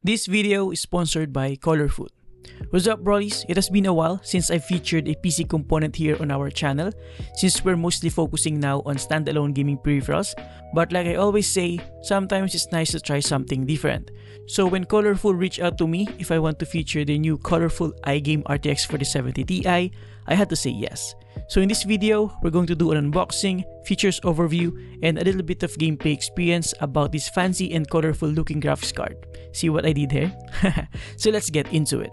This video is sponsored by Colorful. What's up, Brollies? It has been a while since I featured a PC component here on our channel, since we're mostly focusing now on standalone gaming peripherals. But like I always say, sometimes it's nice to try something different. So when Colorful reached out to me if I want to feature the new colorful iGame RTX 4070Ti, I had to say yes. So in this video, we're going to do an unboxing, features overview, and a little bit of gameplay experience about this fancy and colorful looking graphics card. See what I did here? So let's get into it.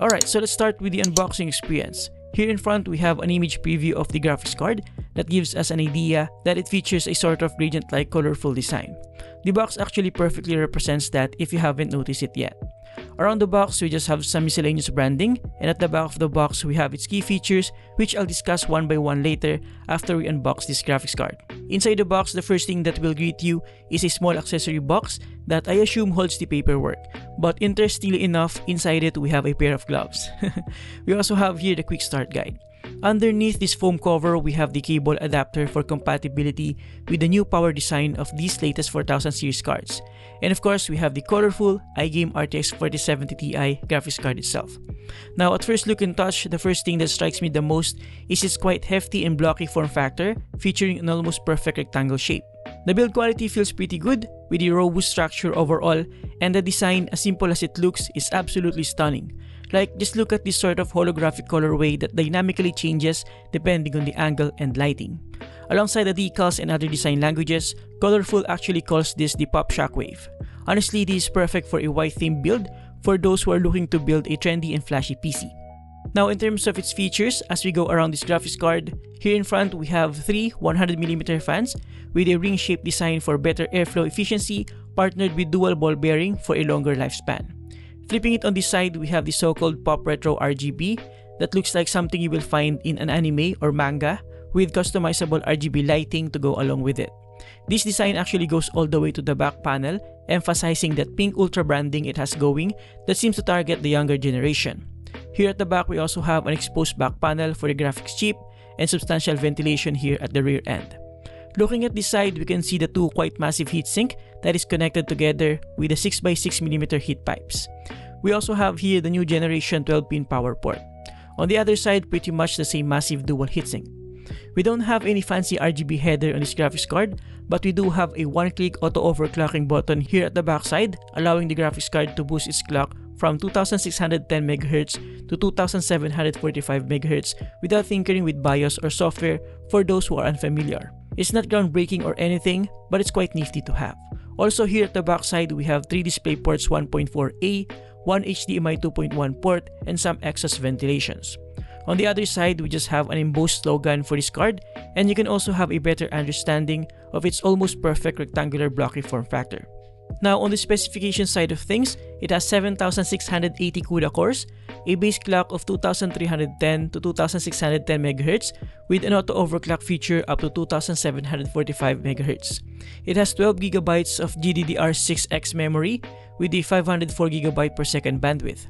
Alright, so let's start with the unboxing experience. Here in front, we have an image preview of the graphics card that gives us an idea that it features a sort of gradient-like colorful design. The box actually perfectly represents that if you haven't noticed it yet. Around the box, we just have some miscellaneous branding, and at the back of the box, we have its key features, which I'll discuss one by one later after we unbox this graphics card. Inside the box, the first thing that will greet you is a small accessory box that I assume holds the paperwork. But interestingly enough, inside it, we have a pair of gloves. We also have here the quick start guide. Underneath this foam cover, we have the cable adapter for compatibility with the new power design of these latest 4000 series cards. And of course, we have the colorful iGame RTX 4070Ti graphics card itself. Now, at first look and touch, the first thing that strikes me the most is its quite hefty and blocky form factor, featuring an almost perfect rectangle shape. The build quality feels pretty good, with a robust structure overall, and the design, as simple as it looks, is absolutely stunning. Like, just look at this sort of holographic colorway that dynamically changes depending on the angle and lighting. Alongside the decals and other design languages, Colorful actually calls this the Pop Shockwave. Honestly, this is perfect for a white-themed build for those who are looking to build a trendy and flashy PC. Now, in terms of its features, as we go around this graphics card, here in front we have three 100mm fans with a ring-shaped design for better airflow efficiency, partnered with dual ball bearing for a longer lifespan. Flipping it on this side, we have the so-called Pop Retro RGB that looks like something you will find in an anime or manga, with customizable RGB lighting to go along with it. This design actually goes all the way to the back panel, emphasizing that pink ultra branding it has going that seems to target the younger generation. Here at the back, we also have an exposed back panel for the graphics chip and substantial ventilation here at the rear end. Looking at this side, we can see the two quite massive heatsink that is connected together with the 6x6mm heat pipes. We also have here the new generation 12-pin power port. On the other side, pretty much the same massive dual heatsink. We don't have any fancy RGB header on this graphics card, but we do have a one-click auto-overclocking button here at the back side, allowing the graphics card to boost its clock from 2610 MHz to 2745 MHz without tinkering with BIOS or software for those who are unfamiliar. It's not groundbreaking or anything, but it's quite nifty to have. Also here at the back side, we have 3 display ports 1.4a, 1 HDMI 2.1 port, and some exhaust ventilations. On the other side, we just have an embossed slogan for this card, and you can also have a better understanding of its almost perfect rectangular blocky form factor. Now, on the specification side of things, it has 7680 CUDA cores, a base clock of 2310 to 2610 MHz with an auto-overclock feature up to 2745 MHz. It has 12GB of GDDR6X memory with a 504GB per second bandwidth.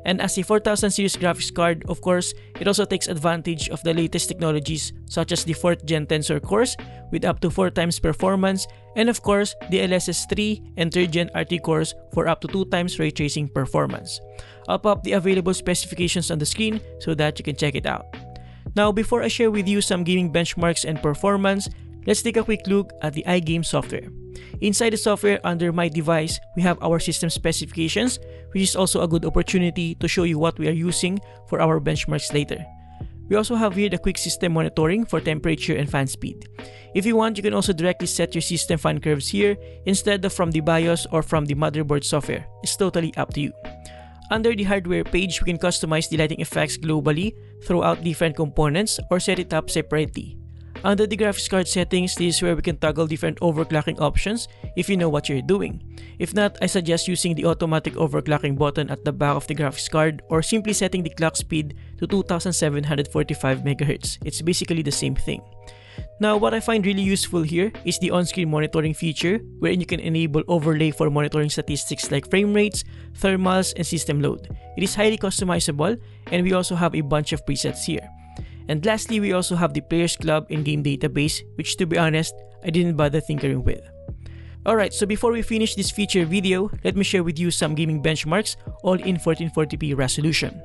And as a 4000 series graphics card, of course, it also takes advantage of the latest technologies such as the 4th Gen Tensor cores with up to 4 times performance, and of course, the LSS3 and 3rd Gen RT cores for up to 2 times ray tracing performance. I'll pop the available specifications on the screen so that you can check it out. Now, before I share with you some gaming benchmarks and performance, let's take a quick look at the iGame software. Inside the software under My Device, we have our system specifications, which is also a good opportunity to show you what we are using for our benchmarks later. We also have here the quick system monitoring for temperature and fan speed. If you want, you can also directly set your system fan curves here instead of from the BIOS or from the motherboard software. It's totally up to you. Under the hardware page, we can customize the lighting effects globally throughout different components or set it up separately. Under the graphics card settings, this is where we can toggle different overclocking options if you know what you're doing. If not, I suggest using the automatic overclocking button at the back of the graphics card or simply setting the clock speed to 2745 MHz. It's basically the same thing. Now, what I find really useful here is the on-screen monitoring feature, wherein you can enable overlay for monitoring statistics like frame rates, thermals, and system load. It is highly customizable, and we also have a bunch of presets here. And lastly, we also have the Players Club and Game Database, which to be honest, I didn't bother tinkering with. Alright, so before we finish this feature video, let me share with you some gaming benchmarks, all in 1440p resolution.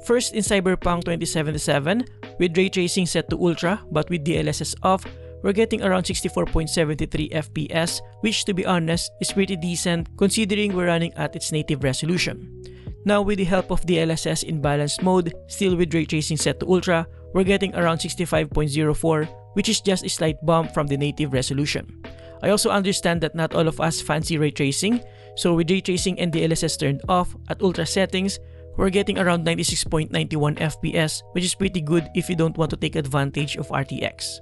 First, in Cyberpunk 2077, with ray tracing set to ultra but with DLSS off, we're getting around 64.73 FPS, which to be honest is pretty decent considering we're running at its native resolution. Now with the help of DLSS in balanced mode, still with ray tracing set to ultra, we're getting around 65.04, which is just a slight bump from the native resolution. I also understand that not all of us fancy ray tracing, so with ray tracing and DLSS turned off at ultra settings, we're getting around 96.91 FPS, which is pretty good if you don't want to take advantage of RTX.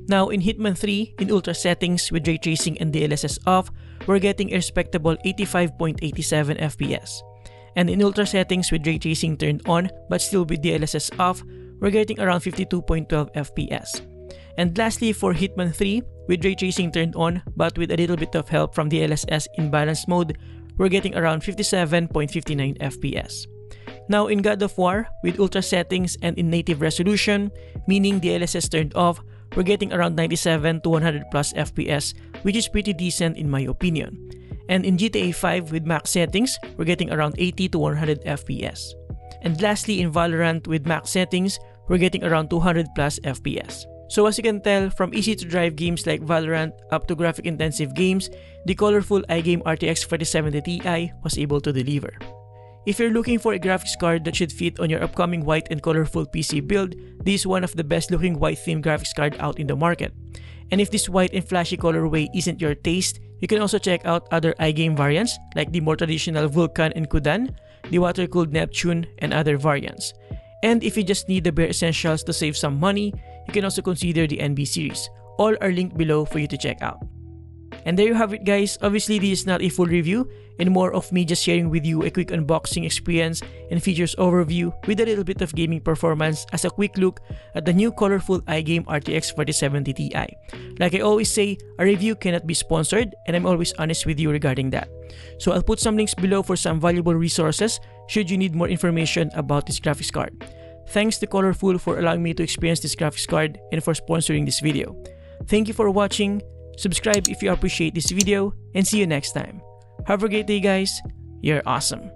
Now in Hitman 3, in ultra settings with ray tracing and DLSS off, we're getting a respectable 85.87 FPS. And in ultra settings with ray tracing turned on but still with DLSS off, we're getting around 52.12 FPS. And lastly, for Hitman 3, with ray tracing turned on but with a little bit of help from DLSS in balanced mode, we're getting around 57.59 FPS. Now in God of War, with ultra settings and in native resolution, meaning DLSS turned off, we're getting around 97 to 100 plus FPS, which is pretty decent in my opinion. And in GTA 5 with max settings, we're getting around 80 to 100 FPS. And lastly, in Valorant with max settings, we're getting around 200 plus FPS. So as you can tell, from easy to drive games like Valorant up to graphic intensive games, the colorful iGame RTX 4070Ti was able to deliver. If you're looking for a graphics card that should fit on your upcoming white and colorful PC build, this is one of the best looking white themed graphics card out in the market. And if this white and flashy colorway isn't your taste, you can also check out other iGame variants like the more traditional Vulkan and Kudan, the water-cooled Neptune, and other variants. And if you just need the bare essentials to save some money, you can also consider the NB series. All are linked below for you to check out. And there you have it guys. Obviously this is not a full review and more of me just sharing with you a quick unboxing experience and features overview with a little bit of gaming performance as a quick look at the new colorful iGame RTX 4070Ti. Like I always say, a review cannot be sponsored and I'm always honest with you regarding that. So I'll put some links below for some valuable resources should you need more information about this graphics card. Thanks to Colorful for allowing me to experience this graphics card and for sponsoring this video. Thank you for watching. Subscribe if you appreciate this video and see you next time. Have a great day guys. You're awesome.